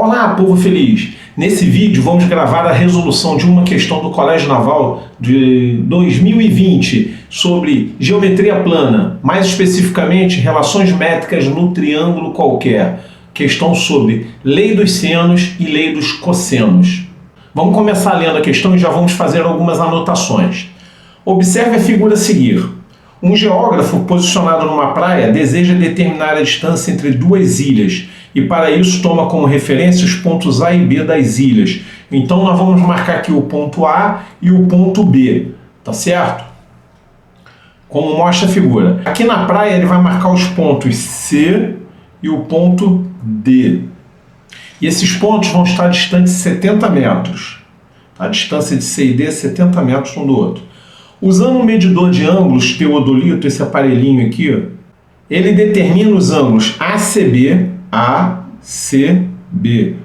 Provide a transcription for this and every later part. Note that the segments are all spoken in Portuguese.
Olá, povo feliz! Nesse vídeo vamos gravar a resolução de uma questão do Colégio Naval de 2020 sobre geometria plana, mais especificamente relações métricas no triângulo qualquer. Questão sobre lei dos senos e lei dos cossenos. Vamos começar lendo a questão e já vamos fazer algumas anotações. Observe a figura a seguir. Um geógrafo posicionado numa praia deseja determinar a distância entre duas ilhas e para isso toma como referência os pontos A e B das ilhas. Então nós vamos marcar aqui o ponto A e o ponto B, tá certo? Como mostra a figura. Aqui na praia ele vai marcar os pontos C e o ponto D. E esses pontos vão estar distantes 70 metros. A distância de C e D é 70 metros um do outro. Usando um medidor de ângulos teodolito, esse aparelhinho aqui, ó, ele determina os ângulos ACB, ACB.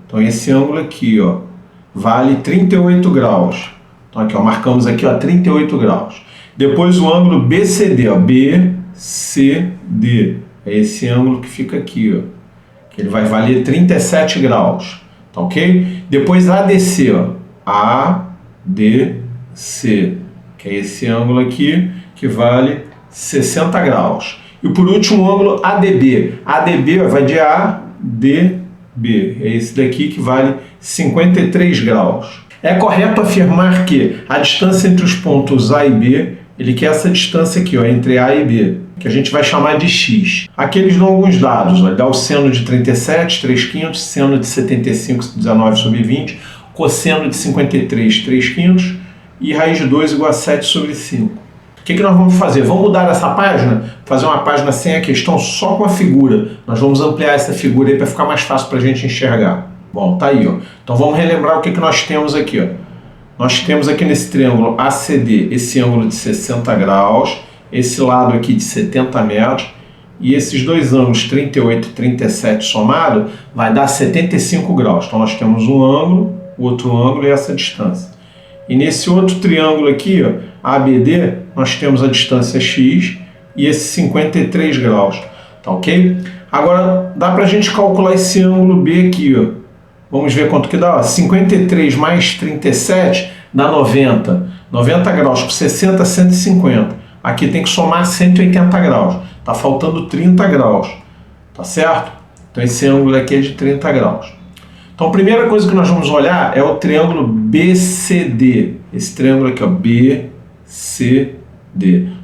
Então esse ângulo aqui, ó, vale 38 graus. Então aqui, ó, marcamos aqui, ó, 38 graus. Depois o ângulo BCD, ó, BCD. É esse ângulo que fica aqui, ó, que ele vai valer 37 graus. Tá ok? Depois ADC, ó, ADC. Que é esse ângulo aqui, que vale 60 graus. E por último, o ângulo ADB. ADB vai de ADB. É esse daqui que vale 53 graus. É correto afirmar que a distância entre os pontos A e B, ele quer essa distância aqui, ó, entre A e B, que a gente vai chamar de X. Aqui eles dão alguns dados. Ó, ele dá o seno de 37, 3/5, seno de 75, 19/20, cosseno de 53, 3/5, e raiz de 2 igual a 7 sobre 5. O que nós vamos fazer? Vamos mudar essa página, fazer uma página sem a questão, só com a figura. Nós vamos ampliar essa figura aí para ficar mais fácil para a gente enxergar. Bom, tá aí, ó. Então vamos relembrar o que nós temos aqui, ó. Nós temos aqui nesse triângulo ACD esse ângulo de 60 graus, esse lado aqui de 70 metros, e esses dois ângulos, 38 e 37 somado, vai dar 75 graus. Então nós temos um ângulo, outro ângulo e essa distância. E nesse outro triângulo aqui, ó, ABD, nós temos a distância X e esse 53 graus, tá ok? Agora, dá pra gente calcular esse ângulo B aqui, ó. Vamos ver quanto que dá, ó. 53 mais 37 dá 90. 90 graus, com 60, 150. Aqui tem que somar 180 graus. Tá faltando 30 graus, tá certo? Então esse ângulo aqui é de 30 graus. Então a primeira coisa que nós vamos olhar é o triângulo BCD. Esse triângulo aqui, ó, BCD.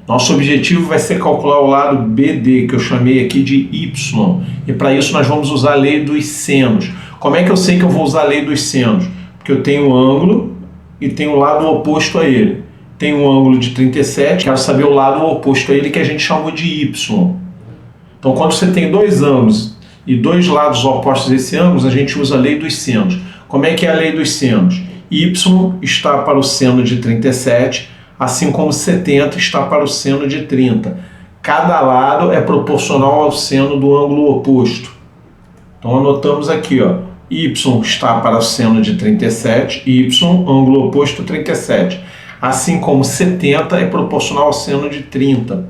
Nosso objetivo vai ser calcular o lado BD, que eu chamei aqui de Y. E para isso nós vamos usar a lei dos senos. Como é que eu sei que eu vou usar a lei dos senos? Porque eu tenho um ângulo e tenho o lado oposto a ele. Tenho um ângulo de 37, quero saber o lado oposto a ele, que a gente chamou de Y. Então quando você tem dois ângulos e dois lados opostos a esse ângulo, a gente usa a lei dos senos. Como é que é a lei dos senos? Y está para o seno de 37, assim como 70 está para o seno de 30. Cada lado é proporcional ao seno do ângulo oposto. Então anotamos aqui, ó, Y está para o seno de 37, Y, ângulo oposto, 37. Assim como 70 é proporcional ao seno de 30.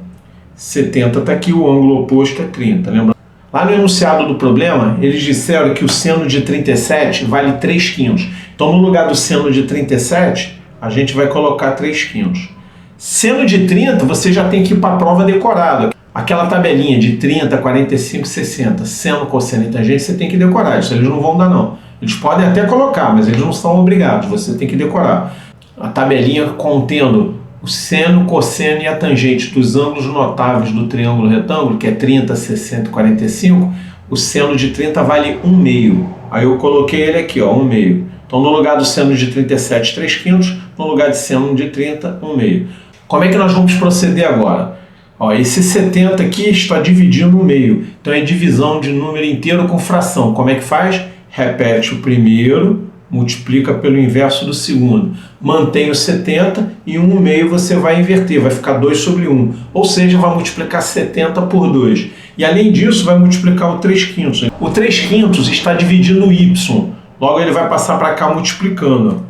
70 está aqui, o ângulo oposto é 30, lembra? Lá no enunciado do problema, eles disseram que o seno de 37 vale 3/5. Então, no lugar do seno de 37, a gente vai colocar 3/5. Seno de 30, você já tem que ir para a prova decorada. Aquela tabelinha de 30, 45, 60, seno, cosseno e tangente, você tem que decorar. Isso eles não vão dar, não. Eles podem até colocar, mas eles não são obrigados. Você tem que decorar. A tabelinha contendo o seno, cosseno e a tangente dos ângulos notáveis do triângulo retângulo, que é 30, 60 e 45, o seno de 30 vale 1/2. Aí eu coloquei ele aqui, ó, 1/2. Então no lugar do seno de 37, 3/5, no lugar de seno de 30, 1/2. Como é que nós vamos proceder agora? Ó, esse 70 aqui está dividindo no meio. Então é divisão de número inteiro com fração. Como é que faz? Repete o primeiro, multiplica pelo inverso do segundo, mantém o 70 e 1/2 você vai inverter, vai ficar 2 sobre 1, ou seja, vai multiplicar 70 por 2. E além disso vai multiplicar o 3/5. O 3/5 está dividindo o Y, logo ele vai passar para cá multiplicando.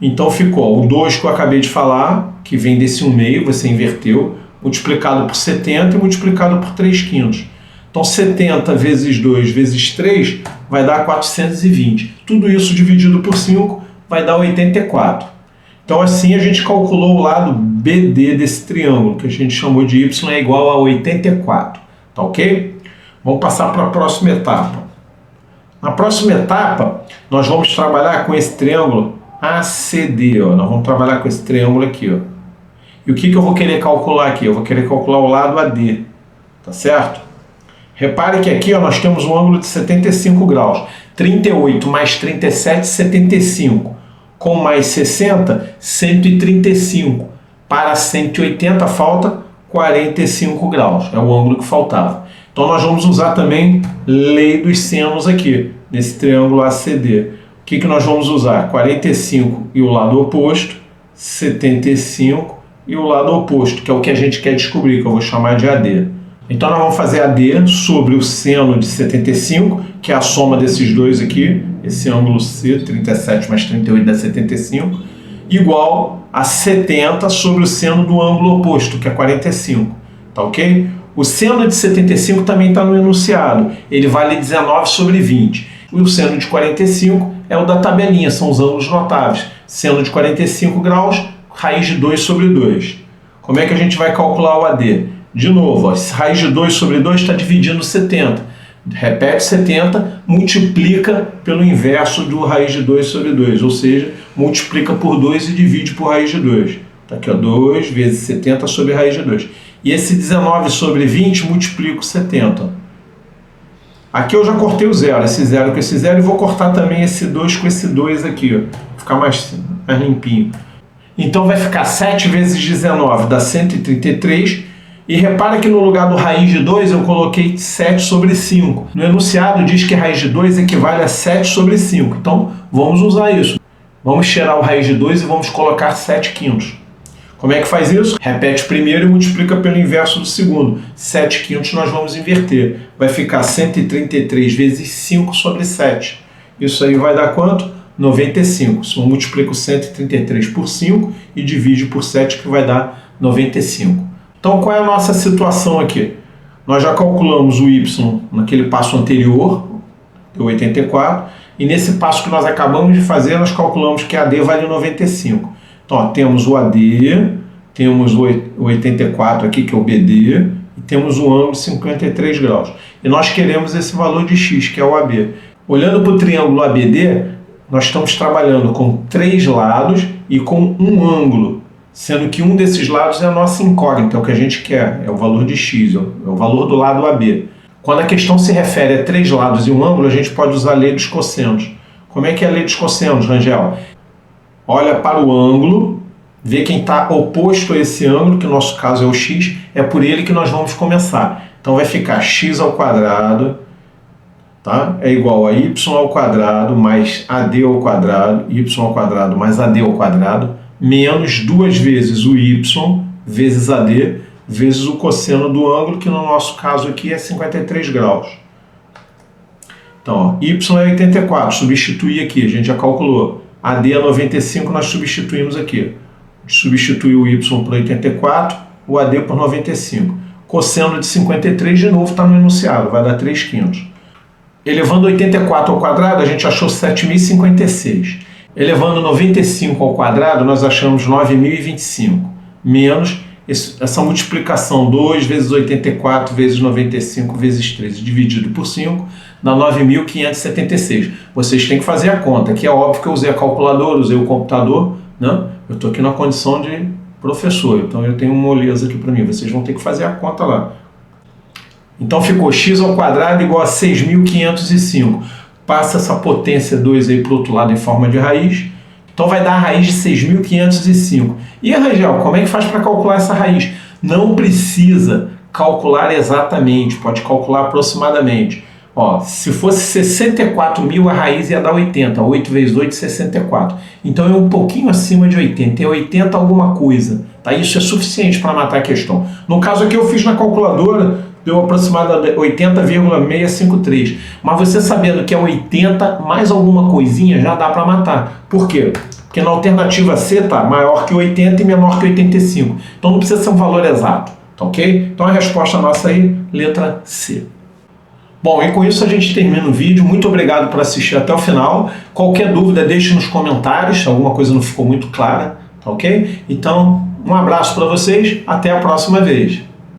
Então ficou o 2 que eu acabei de falar, que vem desse 1/2, você inverteu, multiplicado por 70 e multiplicado por 3/5. Então 70 vezes 2 vezes 3 vai dar 420. Tudo isso dividido por 5 vai dar 84. Então assim a gente calculou o lado BD desse triângulo, que a gente chamou de y é igual a 84. Tá ok? Vamos passar para a próxima etapa. Na próxima etapa, nós vamos trabalhar com esse triângulo ACD. Ó. Nós vamos trabalhar com esse triângulo aqui. Ó. E o que eu vou querer calcular aqui? Eu vou querer calcular o lado AD. Tá certo? Repare que aqui ó, nós temos um ângulo de 75 graus. 38 mais 37, 75. Com mais 60, 135. Para 180 falta 45 graus. É o ângulo que faltava. Então nós vamos usar também lei dos senos aqui, nesse triângulo ACD. O que nós vamos usar? 45 e o lado oposto, 75 e o lado oposto, que é o que a gente quer descobrir, que eu vou chamar de AD. Então nós vamos fazer AD sobre o seno de 75, que é a soma desses dois aqui, esse ângulo C, 37 mais 38 dá 75, igual a 70 sobre o seno do ângulo oposto, que é 45. Tá ok? O seno de 75 também está no enunciado, ele vale 19 sobre 20. E o seno de 45 é o da tabelinha, são os ângulos notáveis. Seno de 45 graus, raiz de 2 sobre 2. Como é que a gente vai calcular o AD? De novo, ó, raiz de 2 sobre 2 está dividindo 70. Repete 70, multiplica pelo inverso do raiz de 2 sobre 2, ou seja, multiplica por 2 e divide por raiz de 2. Tá aqui, ó, 2 vezes 70 sobre raiz de 2. E esse 19 sobre 20 multiplico 70. Aqui eu já cortei o zero, esse zero com esse zero, e vou cortar também esse 2 com esse 2 aqui, ó, ficar mais limpinho. Então vai ficar 7 vezes 19 dá 133. E repara que no lugar do raiz de 2 eu coloquei 7 sobre 5. No enunciado diz que raiz de 2 equivale a 7 sobre 5. Então vamos usar isso. Vamos tirar o raiz de 2 e vamos colocar 7 quintos. Como é que faz isso? Repete o primeiro e multiplica pelo inverso do segundo. 7 quintos nós vamos inverter. Vai ficar 133 vezes 5 sobre 7. Isso aí vai dar quanto? 95. Se eu multiplico 133 por 5 e divide por 7, que vai dar 95. Então, qual é a nossa situação aqui? Nós já calculamos o y naquele passo anterior, deu 84, e nesse passo que nós acabamos de fazer, nós calculamos que AD vale 95. Então, ó, temos o AD, temos o 84 aqui, que é o BD, e temos o ângulo 53 graus. E nós queremos esse valor de x, que é o AB. Olhando para o triângulo ABD, nós estamos trabalhando com 3 lados e com um ângulo, sendo que um desses lados é a nossa incógnita, é o que a gente quer, é o valor de x, é o valor do lado AB. Quando a questão se refere a 3 lados e um ângulo, a gente pode usar a lei dos cossenos. Como é que é a lei dos cossenos, Rangel? Olha para o ângulo, vê quem está oposto a esse ângulo, que no nosso caso é o x, é por ele que nós vamos começar. Então vai ficar x ao quadrado, tá? É igual a y ao quadrado mais AD ao quadrado, y ao quadrado mais AD ao quadrado, menos 2 vezes o y vezes AD vezes o cosseno do ângulo, que no nosso caso aqui é 53 graus. Então, ó, y é 84, substituir aqui, a gente já calculou. AD é 95, nós substituímos aqui. A gente substitui o y por 84, o AD por 95. Cosseno de 53, de novo, está no enunciado, vai dar 3 quintos. Elevando 84 ao quadrado, a gente achou 7.056. Elevando 95 ao quadrado, nós achamos 9.025, menos essa multiplicação, 2 vezes 84 vezes 95 vezes 13, dividido por 5, dá 9.576. Vocês têm que fazer a conta, que é óbvio que eu usei a calculadora, usei o computador, né? Eu estou aqui na condição de professor, então eu tenho uma moleza aqui para mim, vocês vão ter que fazer a conta lá. Então ficou x ao quadrado igual a 6.505. Passa essa potência 2 aí para o outro lado em forma de raiz. Então vai dar a raiz de 6.505. E, Rangel, como é que faz para calcular essa raiz? Não precisa calcular exatamente, pode calcular aproximadamente. Ó, se fosse 64.000, a raiz ia dar 80. 8 vezes 8, 64. Então é um pouquinho acima de 80. É 80 alguma coisa. Tá? Isso é suficiente para matar a questão. No caso aqui eu fiz na calculadora, deu aproximadamente 80,653. Mas você sabendo que é 80 mais alguma coisinha, já dá para matar. Por quê? Porque na alternativa C está maior que 80 e menor que 85. Então não precisa ser um valor exato. Tá ok? Então a resposta nossa aí, letra C. Bom, e com isso a gente termina o vídeo. Muito obrigado por assistir até o final. Qualquer dúvida, deixe nos comentários se alguma coisa não ficou muito clara, tá ok? Então, um abraço para vocês, até a próxima vez.